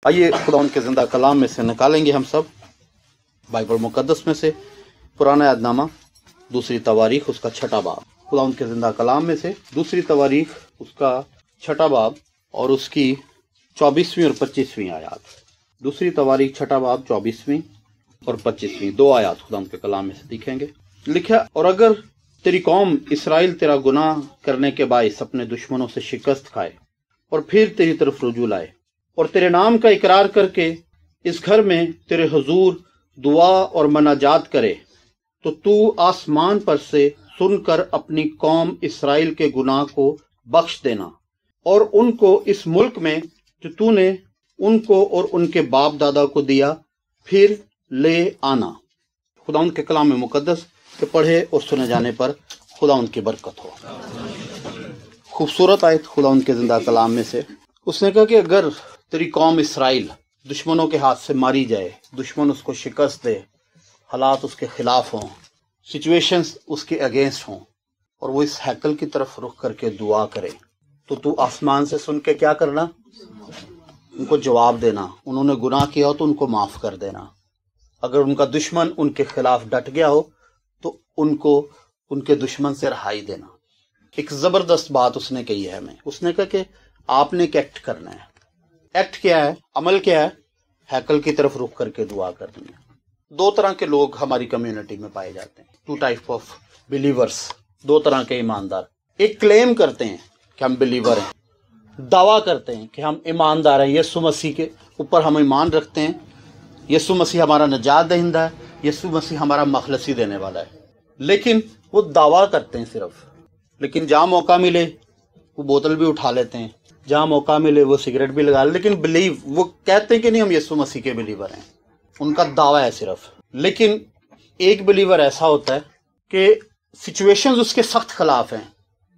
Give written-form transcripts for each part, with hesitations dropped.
آئیے خدا ان کے زندہ کلام میں سے نکالیں گے ہم سب بائبل مقدس میں سے پرانا عہد نامہ دوسری تواریخ اس کا 6واں باب، خدا ان کے زندہ کلام میں سے دوسری تواریخ اس کا 6واں باب اور اس کی 24ویں اور 25ویں آیات۔ دوسری تواریخ 6واں باب 24ویں اور 25ویں 2 آیات خدا ان کے کلام میں سے دیکھیں گے۔ لکھا، اور اگر تیری قوم اسرائیل تیرا گناہ کرنے کے باعث اپنے دشمنوں سے شکست کھائے اور پھر تیری طرف رجوع لائے اور تیرے نام کا اقرار کر کے اس گھر میں تیرے حضور دعا اور مناجات کرے تو آسمان پر سے سن کر اپنی قوم اسرائیل کے گناہ کو بخش دینا اور ان کو اس ملک میں جو تو نے ان کو اور ان کے باپ دادا کو دیا پھر لے آنا۔ خدا ان کے کلام مقدس کے پڑھے اور سنے جانے پر خدا ان کی برکت ہو۔ خوبصورت آیت خدا ان کے زندہ کلام میں سے، اس نے کہا کہ اگر تیری قوم اسرائیل دشمنوں کے ہاتھ سے ماری جائے، دشمن اس کو شکست دے، حالات اس کے خلاف ہوں، سچویشنز اس کے اگینسٹ ہوں، اور وہ اس ہیکل کی طرف رخ کر کے دعا کرے تو آسمان سے سن کے کیا کرنا؟ ان کو جواب دینا۔ انہوں نے گناہ کیا ہو تو ان کو معاف کر دینا۔ اگر ان کا دشمن ان کے خلاف ڈٹ گیا ہو تو ان کو ان کے دشمن سے رہائی دینا۔ ایک زبردست بات اس نے کہی ہے ہمیں۔ اس نے کہا کہ آپ نے ایک ایکٹ کرنا ہے۔ ایکٹ کیا ہے؟ عمل کیا ہے؟ ہیکل کی طرف رخ کر کے دعا کرنی ہے۔ 2 طرح کے لوگ ہماری کمیونٹی میں پائے جاتے ہیں، 2 ٹائپ آف بلیورز، 2 طرح کے ایماندار۔ ایک کلیم کرتے ہیں کہ ہم بلیور ہیں، دعویٰ کرتے ہیں کہ ہم ایماندار ہیں، یسوع مسیح کے اوپر ہم ایمان رکھتے ہیں، یسوع مسیح ہمارا نجات دہندہ ہے، یسوع مسیح ہمارا مخلصی دینے والا ہے، لیکن وہ دعویٰ کرتے ہیں صرف، لیکن جہاں موقع ملے وہ بوتل بھی اٹھا لیتے ہیں، جہاں موقع ملے وہ سگریٹ بھی لگا لیں، لیکن بلیو وہ کہتے ہیں کہ نہیں ہم یسوع مسیح کے بلیور ہیں، ان کا دعویٰ ہے صرف۔ لیکن ایک بلیور ایسا ہوتا ہے کہ سچویشنز اس کے سخت خلاف ہیں،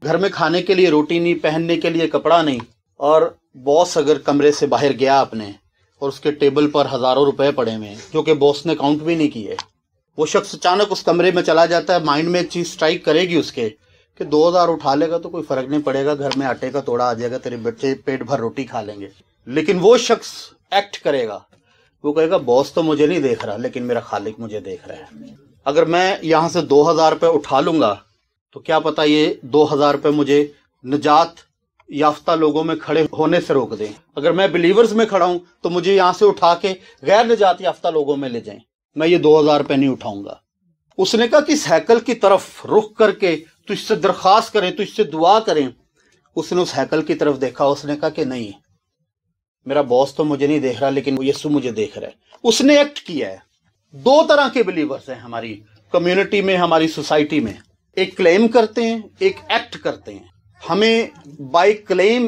گھر میں کھانے کے لیے روٹی نہیں، پہننے کے لیے کپڑا نہیں، اور باس اگر کمرے سے باہر گیا اپنے اور اس کے ٹیبل پر ہزاروں روپے پڑے ہوئے ہیں جو کہ باس نے کاؤنٹ بھی نہیں کیے، وہ شخص اچانک اس کمرے میں چلا جاتا ہے، مائنڈ میں ایک چیز سٹرائک کرے گی اس کے کہ 2000 اٹھا لے گا تو کوئی فرق نہیں پڑے گا، گھر میں آٹے کا توڑا آ جائے گا، تیرے بچے پیٹ بھر روٹی کھا لیں گے۔ لیکن وہ شخص ایکٹ کرے گا، وہ کہے گا باس تو مجھے نہیں دیکھ رہا لیکن میرا خالق مجھے دیکھ رہا ہے۔ اگر میں یہاں سے 2000 روپے اٹھا لوں گا تو کیا پتا یہ 2000 روپے مجھے نجات یافتہ لوگوں میں کھڑے ہونے سے روک دیں، اگر میں بلیورز میں کھڑا ہوں تو مجھے یہاں سے اٹھا کے غیر نجات یافتہ لوگوں میں لے جائیں، میں یہ 2000 روپے نہیں اٹھاؤں گا۔ اس نے کہا کہ اس ہیکل کی طرف رخ کر کے تو اس سے درخواست کریں، تو اس سے دعا کریں۔ اس نے اس ہیکل کی طرف دیکھا، اس نے کہا کہ نہیں، میرا باس تو مجھے نہیں دیکھ رہا لیکن یسوع مجھے دیکھ رہا ہے۔ اس نے ایکٹ کیا ہے۔ 2 طرح کے بلیورز ہیں ہماری کمیونٹی میں، ہماری سوسائٹی میں، ایک کلیم کرتے ہیں، ایک ایکٹ کرتے ہیں۔ ہمیں بائی کلیم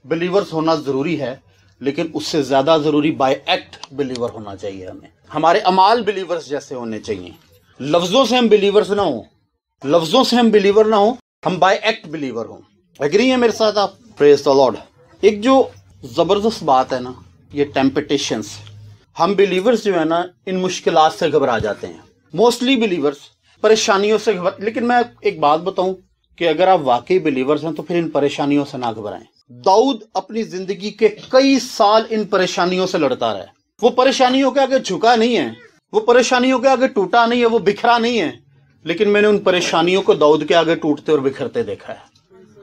بلیورز ہونا ضروری ہے، لیکن اس سے زیادہ ضروری بائی ایکٹ بلیور ہونا چاہیے۔ ہمارے اعمال بلیورز جیسے ہونے چاہیے، لفظوں سے ہم بلیورز نہ ہوں، لفظوں سے ہم بلیور نہ ہوں، ہم بائی ایکٹ بلیور ہوں۔ ایگری ہیں میرے ساتھ آپ؟ پریز دی لارڈ۔ ایک جو زبردست بات ہے نا، یہ ٹیمپٹیشنز، ہم بلیورز جو ہے نا ان مشکلات سے گھبرا جاتے ہیں، موسٹلی بلیورز پریشانیوں سے لیکن میں ایک بات بتاؤں کہ اگر آپ واقعی بلیورز ہیں تو پھر ان پریشانیوں سے نہ گھبرائیں۔ داؤد اپنی زندگی کے کئی سال ان پریشانیوں سے لڑتا رہا ہے، وہ پریشانیوں کے آگے جھکا نہیں ہے، وہ پریشانیوں کے آگے ٹوٹا نہیں ہے، وہ بکھرا نہیں ہے، لیکن میں نے ان پریشانیوں کو داؤد کے آگے ٹوٹتے اور بکھرتے دیکھا ہے،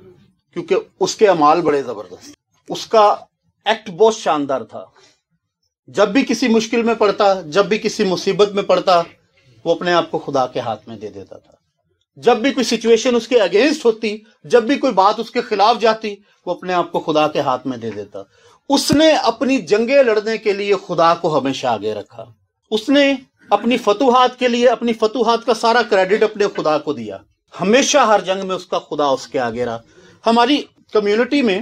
کیونکہ اس کے اعمال بڑے زبردست، اس کا ایکٹ بہت شاندار تھا۔ جب بھی کسی مشکل میں پڑتا، جب بھی کسی مصیبت میں پڑتا، وہ اپنے آپ کو خدا کے ہاتھ میں دے دیتا تھا۔ جب بھی کوئی سچویشن اس کے اگینسٹ ہوتی، جب بھی کوئی بات اس کے خلاف جاتی، وہ اپنے آپ کو خدا کے ہاتھ میں دے دیتا۔ اس نے اپنی جنگیں لڑنے کے لیے خدا کو ہمیشہ آگے رکھا۔ اس نے اپنی فتوحات کے لیے اپنی فتوحات کا سارا کریڈٹ اپنے خدا کو دیا۔ ہمیشہ ہر جنگ میں اس کا خدا اس کے آگے رہا۔ ہماری کمیونٹی میں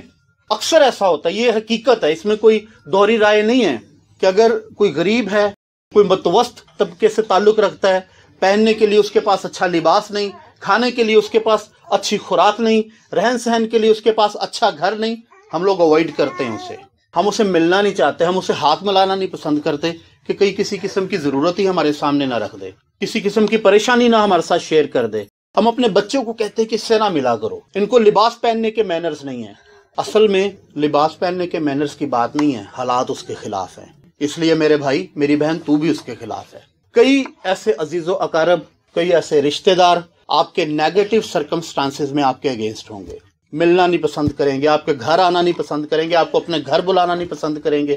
اکثر ایسا ہوتا ہے، یہ حقیقت ہے، اس میں کوئی دوہری رائے نہیں ہے، کہ اگر کوئی غریب ہے، کوئی متوسط طبقے سے تعلق رکھتا ہے، پہننے کے لیے اس کے پاس اچھا لباس نہیں، کھانے کے لیے اس کے پاس اچھی خوراک نہیں، رہن سہن کے لیے اس کے پاس اچھا گھر نہیں، ہم لوگ اوائڈ کرتے ہیں اسے، ہم اسے ملنا نہیں چاہتے، ہم اسے ہاتھ ملانا نہیں پسند کرتے کہ کئی کسی قسم کی ضرورت ہی ہمارے سامنے نہ رکھ دے، کسی قسم کی پریشانی نہ ہمارے ساتھ شیئر کر دے۔ ہم اپنے بچوں کو کہتے ہیں کہ اس سے نہ ملا کرو، ان کو لباس پہننے کے مینرز نہیں ہیں، اصل میں لباس پہننے کے مینرز کی بات نہیں ہے، حالات اس کے خلاف ہیں، اس لیے میرے بھائی میری بہن تو بھی اس کے خلاف ہے۔ کئی ایسے عزیز و اقارب، کئی ایسے رشتہ دار آپ کے نیگیٹو سرکمسٹانسز میں آپ کے اگینسٹ ہوں گے، ملنا نہیں پسند کریں گے، آپ کے گھر آنا نہیں پسند کریں گے، آپ کو اپنے گھر بلانا نہیں پسند کریں گے،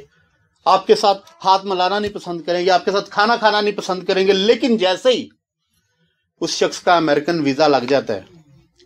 آپ کے ساتھ ہاتھ ملانا نہیں پسند کریں گے، آپ کے ساتھ کھانا کھانا نہیں پسند کریں گے، لیکن جیسے ہی اس شخص کا امریکن ویزا لگ جاتا ہے،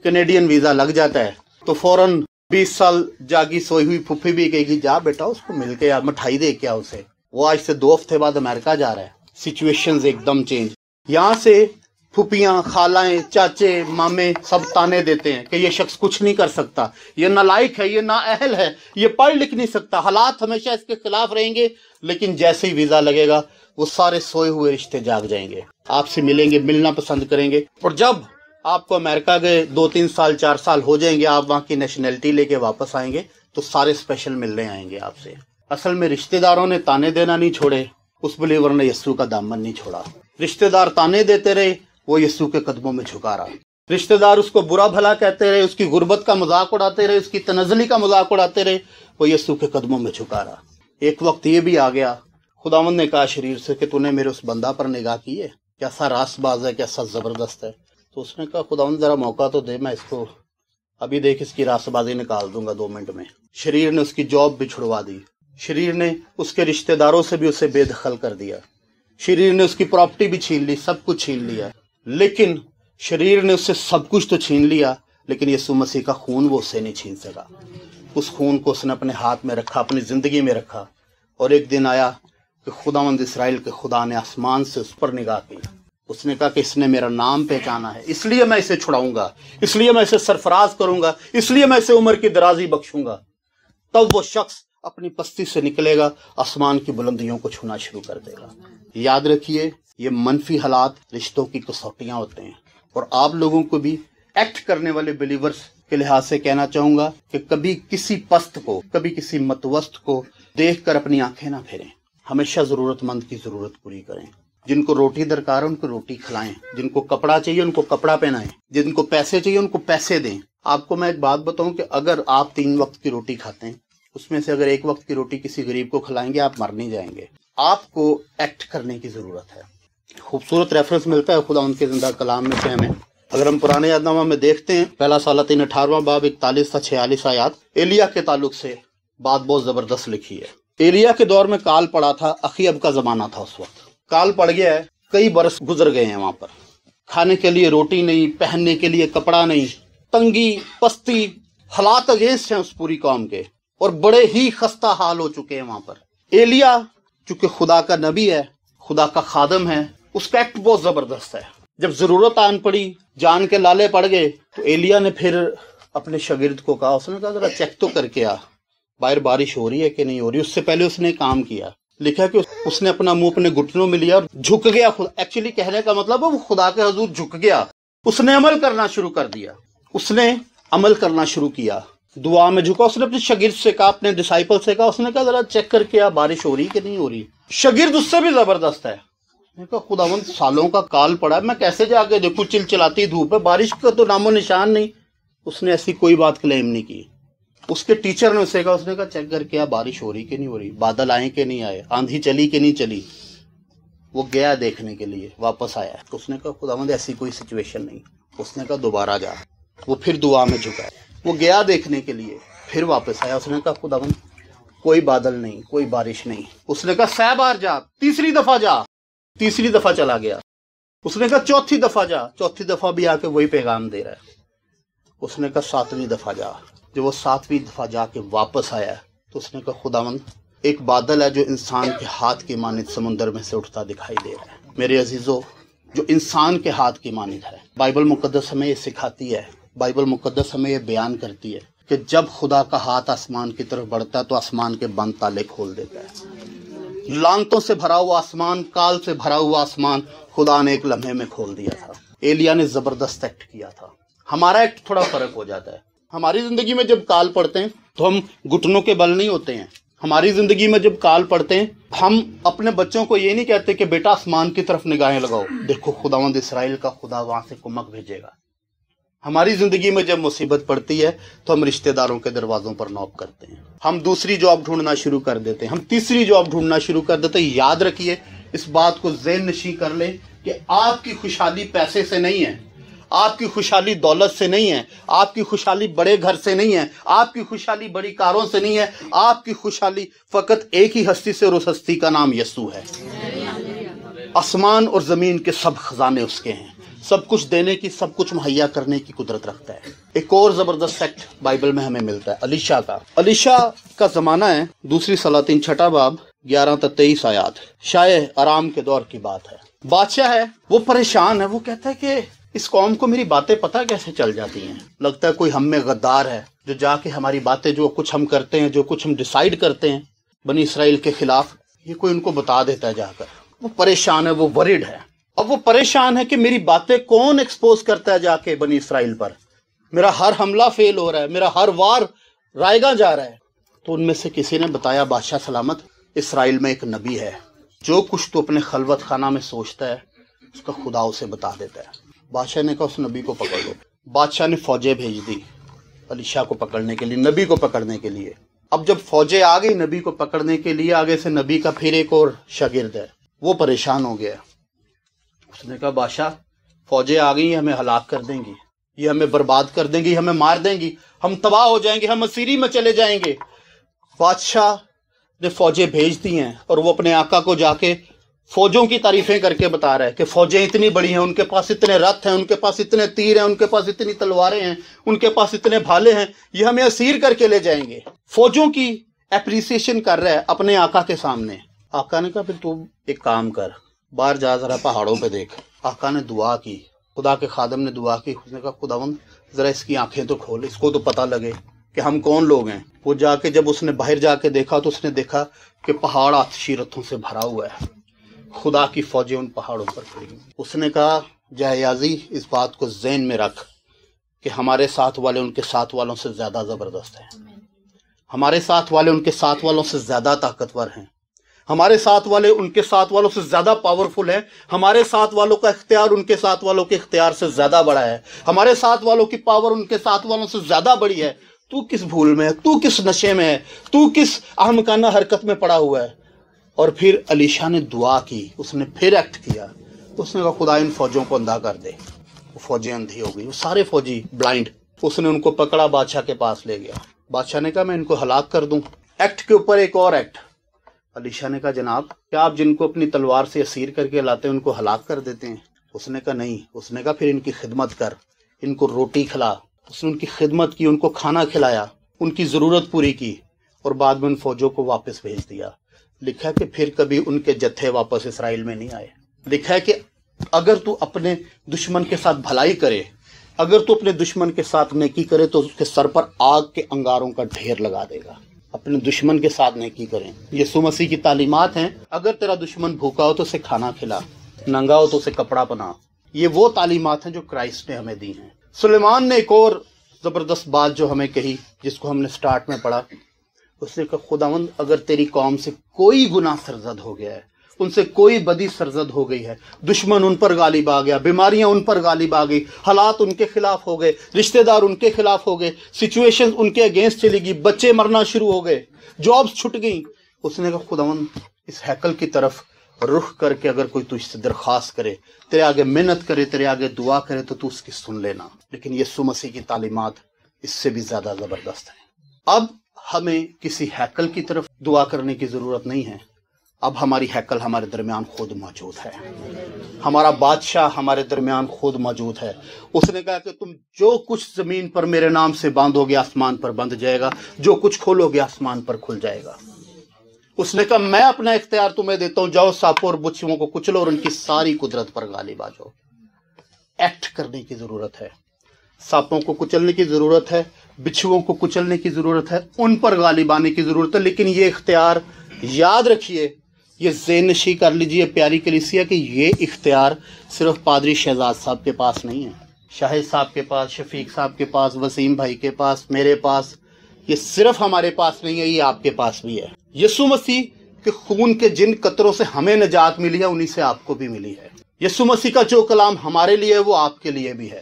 کینیڈین ویزا لگ جاتا ہے، تو فوراً 20 سال جاگی سوئی ہوئی پھوپھی بھی کہے گی جا بیٹا اس کو مل کے یا مٹھائی دے کے آ اسے، وہ آج سے 2 ہفتے بعد امریکہ جا رہا ہے۔ سچویشنز ایک دم چینج۔ یہاں سے پھوپھیاں، خالائیں، چاچے، مامے سب تانے دیتے ہیں کہ یہ شخص کچھ نہیں کر سکتا، یہ نالائق ہے، یہ نااہل ہے، یہ پڑھ لکھ نہیں سکتا، حالات ہمیشہ اس کے خلاف رہیں گے، لیکن جیسے ہی ویزا لگے گا وہ سارے سوئے ہوئے رشتے جاگ جائیں گے، آپ سے ملیں گے، ملنا پسند کریں گے، اور جب آپ کو امریکہ گئے 2-3 سال 4 سال ہو جائیں گے، آپ وہاں کی نیشنلٹی لے کے واپس آئیں گے تو سارے اسپیشل ملنے آئیں گے آپ سے۔ اصل میں رشتہ داروں نے تانے دینا نہیں چھوڑے، اس بلیور نے یسوع کا دامن نہیں چھوڑا۔ رشتہ دار تانے دیتے رہے، وہ یسوع کے قدموں میں جھکا رہا۔ رشتہ دار اس کو برا بھلا کہتے رہے، اس کی غربت کا مذاق اڑاتے رہے، اس کی تنزلی کا مذاق اڑاتے رہے، وہ یسوع کے قدموں میں جھکا رہا۔ ایک وقت یہ بھی آ گیا، خداوند نے کہا شریر سے کہ تو نے میرے اس بندہ پر نگاہ کی ہے، کیسا راست باز ہے، کیسا زبردست ہے۔ تو اس نے کہا خداوند ذرا موقع تو دے، میں اس کو ابھی دیکھ اس کی راست بازی نکال دوں گا 2 منٹ میں۔ شریر نے اس کی جاب بھی چھڑوا دی، شریر نے اس کے رشتہ داروں سے بھی اسے بے دخل کر دیا، شریر نے اس کی پراپرٹی بھی چھین لی، سب کچھ چھین لیا، لیکن شریر نے اس سے سب کچھ تو چھین لیا، لیکن یسوع مسیح کا خون وہ اسے نہیں چھین سکا۔ اس خون کو اس نے اپنے ہاتھ میں رکھا، اپنی زندگی میں رکھا، اور ایک دن آیا کہ خداوند اسرائیل کے خدا نے آسمان سے اس پر نگاہ کی، اس نے کہا کہ اس نے میرا نام پہچانا ہے، اس لیے میں اسے چھڑاؤں گا، اس لیے میں اسے سرفراز کروں گا، اس لیے میں اسے عمر کی درازی بخشوں گا۔ تب وہ شخص اپنی پستی سے نکلے گا، آسمان کی بلندیوں کو چھونا شروع کر دے گا۔ یاد رکھیے، یہ منفی حالات رشتوں کی کسوٹیاں ہوتے ہیں، اور آپ لوگوں کو بھی ایکٹ کرنے والے بلیورز کے لحاظ سے کہنا چاہوں گا کہ کبھی کسی پست کو، کبھی کسی متوسط کو دیکھ کر اپنی آنکھیں نہ پھیریں، ہمیشہ ضرورت مند کی ضرورت پوری کریں۔ جن کو روٹی درکار ہے ان کو روٹی کھلائیں، جن کو کپڑا چاہیے ان کو کپڑا پہنائیں، جن کو پیسے چاہیے ان کو پیسے دیں۔ آپ کو میں ایک بات بتاؤں کہ اگر آپ 3 وقت کی روٹی کھاتے ہیں، اس میں سے اگر 1 وقت کی روٹی کسی غریب کو کھلائیں گے آپ مر نہیں جائیں گے۔ آپ کو ایکٹ کرنے کی ضرورت ہے۔ خوبصورت ریفرنس ملتا ہے خدا ان کے زندہ کلام میں سے ہمیں۔ اگر ہم پرانے عہد نامہ میں دیکھتے ہیں، پہلا سالتین 18واں باب 41 تا 46 آیات، ایلیا کے تعلق سے بات بہت زبردست لکھی ہے۔ ایلیا کے دور میں کال پڑا تھا، اخیب کا زمانہ تھا، اس وقت کال پڑ گیا ہے، کئی برس گزر گئے ہیں، وہاں پر کھانے کے لیے روٹی نہیں، پہننے کے لیے کپڑا نہیں، تنگی، پستی، حالات اگینسٹ ہیں اس پوری قوم کے، اور بڑے ہی خستہ حال ہو چکے ہیں وہاں پر۔ ایلیا چونکہ خدا کا نبی ہے، خدا کا خادم ہے، اس کا ایکٹ بہت زبردست ہے۔ جب ضرورت آن پڑی، جان کے لالے پڑ گئے، تو ایلیا نے پھر اپنے شاگرد کو کہا، اس نے کہا ذرا چیک تو کر کے آ، باہر بارش ہو رہی ہے کہ نہیں ہو رہی۔ اس سے پہلے اس نے کام کیا، لکھا کہ اس نے اپنا منہ اپنے گھٹنوں میں لیا اور جھک گیا۔ ایکچولی کہنے کا مطلب ہے وہ خدا کے حضور جھک گیا، اس نے عمل کرنا شروع کر دیا، اس نے عمل کرنا شروع کیا، دعا میں جھکا۔ اس نے اپنے شاگرد سے کہا، اپنے ڈسائپل سے کہا، اس نے کہا ذرا چیک کر کے آ، بارش ہو رہی کہ نہیں ہو رہی۔ شاگرد اس سے بھی زبردست ہے، میں کہا خداوند سالوں کا کال پڑا ہے، میں کیسے جا کے دیکھوں، چلچلاتی دھوپ ہے، بارش کا تو نام و نشان نہیں۔ اس نے ایسی کوئی بات کلیم نہیں کی۔ اس کے ٹیچر نے اسے کہا، اس نے کہا چیک کر کے بارش ہو رہی کہ نہیں ہو رہی، بادل آئے کہ نہیں آئے، آندھی چلی کہ نہیں چلی۔ وہ گیا دیکھنے کے لیے، واپس آیا تو اس نے کہا خداوند ایسی کوئی سچویشن نہیں۔ اس نے کہا دوبارہ جا۔ وہ پھر دعا میں جھکا، وہ گیا دیکھنے کے لیے، پھر واپس آیا، اس نے کہا خداوند کوئی بادل نہیں، کوئی بارش نہیں۔ اس نے کہا 6 بار جا، تیسری دفعہ جا، تیسری دفعہ چلا گیا۔ اس نے کہا 4تھی دفعہ جا، 4تھی دفعہ بھی آ کے وہی پیغام دے رہا ہے۔ اس نے کہا 7ویں دفعہ جا۔ جب وہ 7ویں دفعہ جا کے واپس آیا تو اس نے کہا خداوند ایک بادل ہے جو انسان کے ہاتھ کی مانند سمندر میں سے اٹھتا دکھائی دے رہا ہے۔ میرے عزیزو، جو انسان کے ہاتھ کی مانند ہے، بائبل مقدس ہمیں یہ سکھاتی ہے، بائبل مقدس ہمیں یہ بیان کرتی ہے کہ جب خدا کا ہاتھ آسمان کی طرف بڑھتا ہے تو آسمان کے بند تالے کھول دیتا ہے۔ لعنتوں سے بھرا ہوا آسمان، کال سے بھرا ہوا آسمان خدا نے ایک لمحے میں کھول دیا تھا۔ ایلیا نے زبردست ایکٹ کیا تھا۔ ہمارا ایکٹ تھوڑا فرق ہو جاتا ہے۔ ہماری زندگی میں جب کال پڑتے ہیں تو ہم گھٹنوں کے بل نہیں ہوتے ہیں۔ ہماری زندگی میں جب کال پڑتے ہیں ہم اپنے بچوں کو یہ نہیں کہتے کہ بیٹا آسمان کی طرف نگاہیں لگاؤ، دیکھو خداوند اسرائیل کا خدا وہاں سے کمک بھیجے گا۔ ہماری زندگی میں جب مصیبت پڑتی ہے تو ہم رشتہ داروں کے دروازوں پر نوک کرتے ہیں، ہم دوسری جاب ڈھونڈنا شروع کر دیتے ہیں، ہم تیسری جاب ڈھونڈنا شروع کر دیتے ہیں۔ یاد رکھیے، اس بات کو ذہن نشین کر لیں کہ آپ کی خوشحالی پیسے سے نہیں ہے، آپ کی خوشحالی دولت سے نہیں ہے، آپ کی خوشحالی بڑے گھر سے نہیں ہے، آپ کی خوشحالی بڑی کاروں سے نہیں ہے، آپ کی خوشحالی فقط ایک ہی ہستی سے، اور اس ہستی کا نام یسوع ہے۔ آسمان اور زمین کے سب خزانے اس کے ہیں، سب کچھ دینے کی، سب کچھ مہیا کرنے کی قدرت رکھتا ہے۔ ایک اور زبردست فیکٹ بائبل میں ہمیں ملتا ہے الیشا کا۔ الیشا کا زمانہ ہے دوسری سلاطین 6 باب 11 تا 23 آیات، شاہ آرام کے دور کی بات ہے۔ بادشاہ ہے، وہ پریشان ہے، وہ کہتا ہے کہ اس قوم کو میری باتیں پتہ کیسے چل جاتی ہیں، لگتا ہے کوئی ہم میں غدار ہے جو جا کے ہماری باتیں، جو کچھ ہم کرتے ہیں، جو کچھ ہم ڈیسائیڈ کرتے ہیں بنی اسرائیل کے خلاف، یہ کوئی ان کو بتا دیتا ہے جا کر۔ وہ پریشان ہے، وہ ورڈ ہے، اب وہ پریشان ہے کہ میری باتیں کون ایکسپوز کرتا ہے جا کے بنی اسرائیل پر، میرا ہر حملہ فیل ہو رہا ہے، میرا ہر وار رائے گاں جا رہا ہے۔ تو ان میں سے کسی نے بتایا، بادشاہ سلامت، اسرائیل میں ایک نبی ہے، جو کچھ تو اپنے خلوت خانہ میں سوچتا ہے اس کا خدا اسے بتا دیتا ہے۔ بادشاہ نے کہا اس نبی کو پکڑ لو۔ بادشاہ نے فوجیں بھیج دی الیشا کو پکڑنے کے لیے، نبی کو پکڑنے کے لیے۔ اب جب فوجیں آ گئی نبی کو پکڑنے کے لیے، آگے سے نبی کا پھر ایک اور شاگرد ہے، وہ پریشان ہو گیا۔ اس نے کہا بادشاہ، فوجیں آ گئی، ہمیں ہلاک کر دیں گی، یہ ہمیں برباد کر دیں گی، ہمیں مار دیں گی، ہم تباہ ہو جائیں گے، ہم اسیری میں چلے جائیں گے۔ بادشاہ نے فوجیں بھیج دی ہیں، اور وہ اپنے آقا کو جا کے فوجوں کی تعریفیں کر کے بتا رہا ہے کہ فوجیں اتنی بڑی ہیں، ان کے پاس اتنے رتھ ہیں، ان کے پاس اتنے تیر ہیں، ان کے پاس اتنی تلواریں ہیں، ان کے پاس اتنے بھالے ہیں، یہ ہمیں اسیر کر کے لے جائیں گے۔ فوجوں کی اپریسیشن کر رہا ہے اپنے آقا کے سامنے۔ آقا نے کہا پھر تو ایک کام کر، باہر جا، ذرا پہاڑوں پہ دیکھ۔ آقا نے دعا کی، خدا کے خادم نے دعا کی، اس نے کہا خداوند ذرا اس کی آنکھیں تو کھول، اس کو تو پتہ لگے کہ ہم کون لوگ ہیں۔ وہ جا کے جب اس نے باہر جا کے دیکھا تو اس نے دیکھا کہ پہاڑ آتشی رتھوں سے بھرا ہوا ہے، خدا کی فوجیں ان پہاڑوں پر کھڑی ہیں۔ اس نے کہا جہیازی، اس بات کو ذہن میں رکھ کہ ہمارے ساتھ والے ان کے ساتھ والوں سے زیادہ زبردست ہیں، ہمارے ساتھ والے ان کے ساتھ والوں سے زیادہ طاقتور ہیں، ہمارے ساتھ والے ان کے ساتھ والوں سے زیادہ پاورفل ہیں، ہمارے ساتھ والوں کا اختیار ان کے ساتھ والوں کے اختیار سے زیادہ بڑا ہے، ہمارے ساتھ والوں کی پاور ان کے ساتھ والوں سے زیادہ بڑی ہے۔ تو کس بھول میں ہے، تو کس نشے میں ہے، تو کس احمقانہ حرکت میں پڑا ہوا ہے۔ اور پھر الیشا نے دعا کی، اس نے پھر ایکٹ کیا، اس نے کہا خدا ان فوجوں کو اندھا کر دے۔ وہ فوجیں اندھی ہو گئی، وہ سارے فوجی بلائنڈ۔ اس نے ان کو پکڑا، بادشاہ کے پاس لے گیا۔ بادشاہ نے کہا میں ان کو ہلاک کر دوں۔ ایکٹ کے اوپر ایک اور ایکٹ۔ الیشا نے کہا جناب کیا آپ جن کو اپنی تلوار سے اسیر کر کے لاتے ہیں ان کو ہلاک کر دیتے ہیں؟ اس نے کہا نہیں۔ اس نے کہا پھر ان کی خدمت کر، ان کو روٹی کھلا۔ اس نے ان کی خدمت کی، ان کو کھانا کھلایا، ان کی ضرورت پوری کی، اور بعد میں ان فوجوں کو واپس بھیج دیا۔ لکھا ہے کہ پھر کبھی ان کے جتھے واپس اسرائیل میں نہیں آئے۔ لکھا ہے کہ اگر تو اپنے دشمن کے ساتھ بھلائی کرے، اگر تو اپنے دشمن کے ساتھ نیکی کرے تو اس کے سر پر آگ کے انگاروں کا ڈھیر لگا دے گا۔ اپنے دشمن کے ساتھ نیکی کریں، یسوع مسیح کی تعلیمات ہیں۔ اگر تیرا دشمن بھوکا ہو تو اسے کھانا کھلا، ننگا ہو تو اسے کپڑا پہنا۔ یہ وہ تعلیمات ہیں جو کرائسٹ نے ہمیں دی ہیں۔ سلیمان نے ایک اور زبردست بات جو ہمیں کہی، جس کو ہم نے سٹارٹ میں پڑھا، اس نے کہا خداوند اگر تیری قوم سے کوئی گناہ سرزد ہو گیا ہے، ان سے کوئی بدی سرزد ہو گئی ہے، دشمن ان پر غالب آ گیا، بیماریاں ان پر غالب آ گئی، حالات ان کے خلاف ہو گئے، رشتہ دار ان کے خلاف ہو گئے، سچویشن ان کے اگینسٹ چلی گئی، بچے مرنا شروع ہو گئے، جابس چھٹ گئیں، اس نے کہا خداوند اس ہیکل کی طرف رخ کر کے اگر کوئی تجھ سے درخواست کرے، تیرے آگے محنت کرے، تیرے آگے دعا کرے تو تو اس کی سن لینا۔ لیکن یسوع مسیح کی تعلیمات اس سے بھی زیادہ زبردست ہیں۔ اب ہمیں کسی ہیکل کی طرف دعا کرنے کی ضرورت نہیں ہے، اب ہماری ہیکل ہمارے درمیان خود موجود ہے، ہمارا بادشاہ ہمارے درمیان خود موجود ہے۔ اس نے کہا کہ تم جو کچھ زمین پر میرے نام سے باندھو گے آسمان پر بندھ جائے گا، جو کچھ کھولو گے آسمان پر کھل جائے گا۔ اس نے کہا میں اپنا اختیار تمہیں دیتا ہوں، جاؤ سانپوں اور بچھوؤں کو کچلو اور ان کی ساری قدرت پر غالب آ جاؤ۔ ایکٹ کرنے کی ضرورت ہے، سانپوں کو کچلنے کی ضرورت ہے، بچھوؤں کو کچلنے کی ضرورت ہے، ان پر غالب آنے کی ضرورت ہے۔ لیکن یہ اختیار یاد رکھیے، یہ ذہن نشی کر لیجئے پیاری کلیسیا کہ یہ اختیار صرف پادری شہزاد صاحب کے پاس نہیں ہے، شاہد صاحب کے پاس، شفیق صاحب کے پاس، وسیم بھائی کے پاس، میرے پاس، یہ صرف ہمارے پاس نہیں ہے، یہ آپ کے پاس بھی ہے۔ یسوع مسیح کے خون کے جن قطروں سے ہمیں نجات ملی ہے انہی سے آپ کو بھی ملی ہے۔ یسوع مسیح کا جو کلام ہمارے لیے ہے وہ آپ کے لیے بھی ہے۔